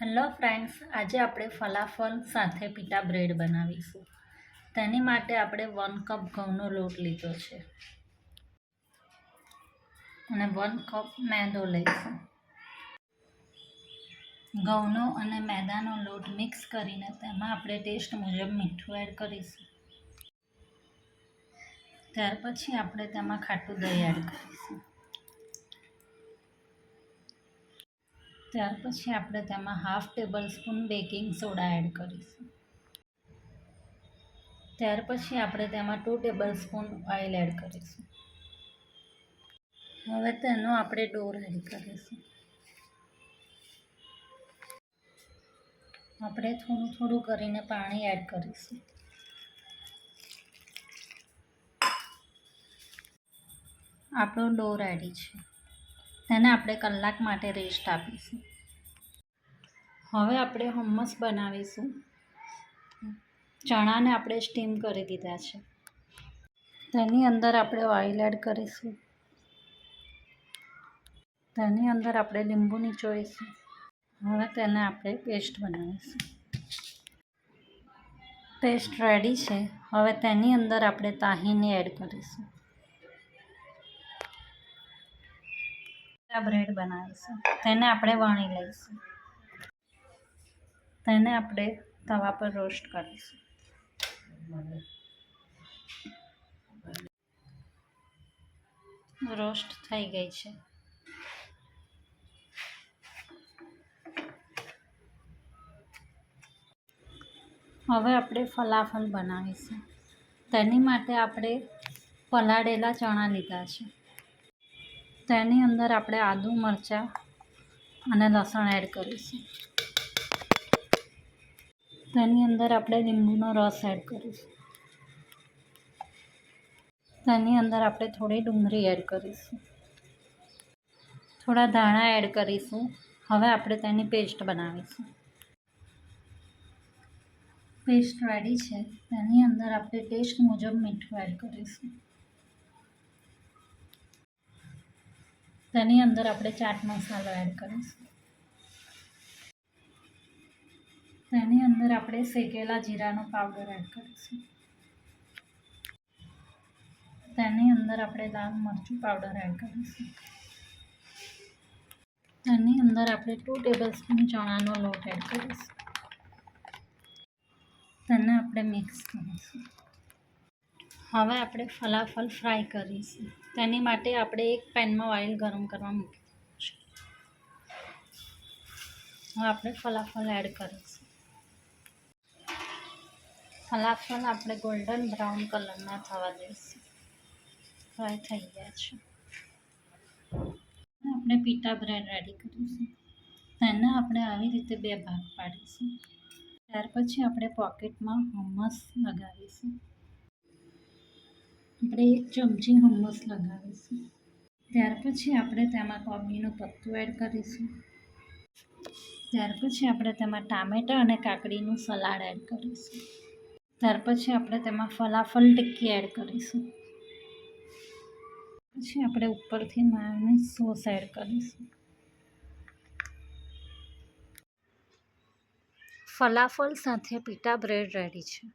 Hello friends, આજે આપણે falafel સાથે પીટા બ્રેડ બનાવીશું. તેની માટે આપણે 1 કપ ઘઉંનો લોટ લીધો છે અને 1 કપ મેદો લઈશું. ઘઉંનો અને મેદાનો લોટ મિક્સ કરીને તેમાં આપણે ટેસ્ટ મુજબ મીઠું એડ કરીશું. ત્યાર પછી આપણે તેમાં ખાટું દહીં એડ કરીશું. ત્યાર પછી આપણે તેમાં 1/2 tablespoon baking soda add કરીશું. ત્યાર પછી આપણે તેમાં 2 ટેબલ સ્પૂન ઓઇલ એડ કરીશું. હવે તેનો આપણે ડો રેડી કરીશું. આપણે થોડું થોડું કરીને પાણી એડ કરીશું. આપણો ડો રેડી છે. તેને આપણે કલાક માટે રેસ્ટ આપીશું. હવે આપણે હમ્મસ બનાવીશું. ચણાને આપણે સ્ટીમ કરી દીધા છે. તેની અંદર આપણે ઓઇલ એડ કરીશું. તેની અંદર આપણે લીંબુ નીચોવીશું. હવે તેને આપણે પેસ્ટ બનાવીશું. પેસ્ટ રેડી છે. હવે તેની અંદર આપણે તાહીને એડ કરીશું. બ્રેડ બનાવીશું. તેને આપણે વણી લઈશું. તેને આપણે તવા પર રોસ્ટ કરીશું. રોસ્ટ થઈ ગઈ છે. હવે આપણે ફલાફલ બનાવીશું. તેની માટે આપણે પલાળેલા ચણા લીધા છે. તેની અંદર આપણે આદુ, મરચાં અને લસણ એડ કરીશું. તેની અંદર આપણે લીંબુનો રસ એડ કરીશું. તેની અંદર આપણે થોડી ડુંગળી એડ કરીશું. થોડા ધાણા એડ કરીશું. હવે આપણે તેની પેસ્ટ બનાવીશું. પેસ્ટ રેડી છે. તેની અંદર આપણે ટેસ્ટ મુજબ મીઠું એડ કરીશું. તેની અંદર આપણે ચાટ મસાલો એડ કરીશું. તેની અંદર આપણે શેકેલા જીરાનો પાવડર એડ કરીશું. તેની અંદર આપણે લાલ મરચું પાવડર એડ કરીશું. તેની અંદર આપણે 2 ટેબલ સ્પૂન ચણાનો લોટ એડ કરીશું. તેને આપણે મિક્સ કરીશું. હવે આપણે ફલાફલ ફ્રાય કરીશું. તેની માટે આપણે એક પેનમાં ઓઇલ ગરમ કરવા મૂકીશું. હવે આપણે ફલાફલ એડ કરીશું. ફલાફલ આપણે ગોલ્ડન બ્રાઉન કલરના થવા દઈશું. ફ્રાય થઈ ગયા છે. આપણે પીટા બ્રેડ રેડી કરીશું. તેને આપણે આવી રીતે 2 ભાગ પાડીશું. ત્યાર પછી આપણે પોકેટમાં હમ્મસ લગાવીશું. આપણે 1 ચમચી હમ્મસ લગાવીશું. ત્યાર પછી આપણે તેમાં કોબીનું પત્તું એડ કરીશું. ત્યાર પછી આપણે તેમાં ટામેટાં અને કાકડીનું સલાડ એડ કરીશું. ત્યાર પછી આપણે તેમાં ફલાફલ ટિક્કી એડ કરીશું. પછી આપણે ઉપરથી મેયોનેઝ સોસ એડ કરીશું. ફલાફલ સાથે પીટા બ્રેડ રેડી છે.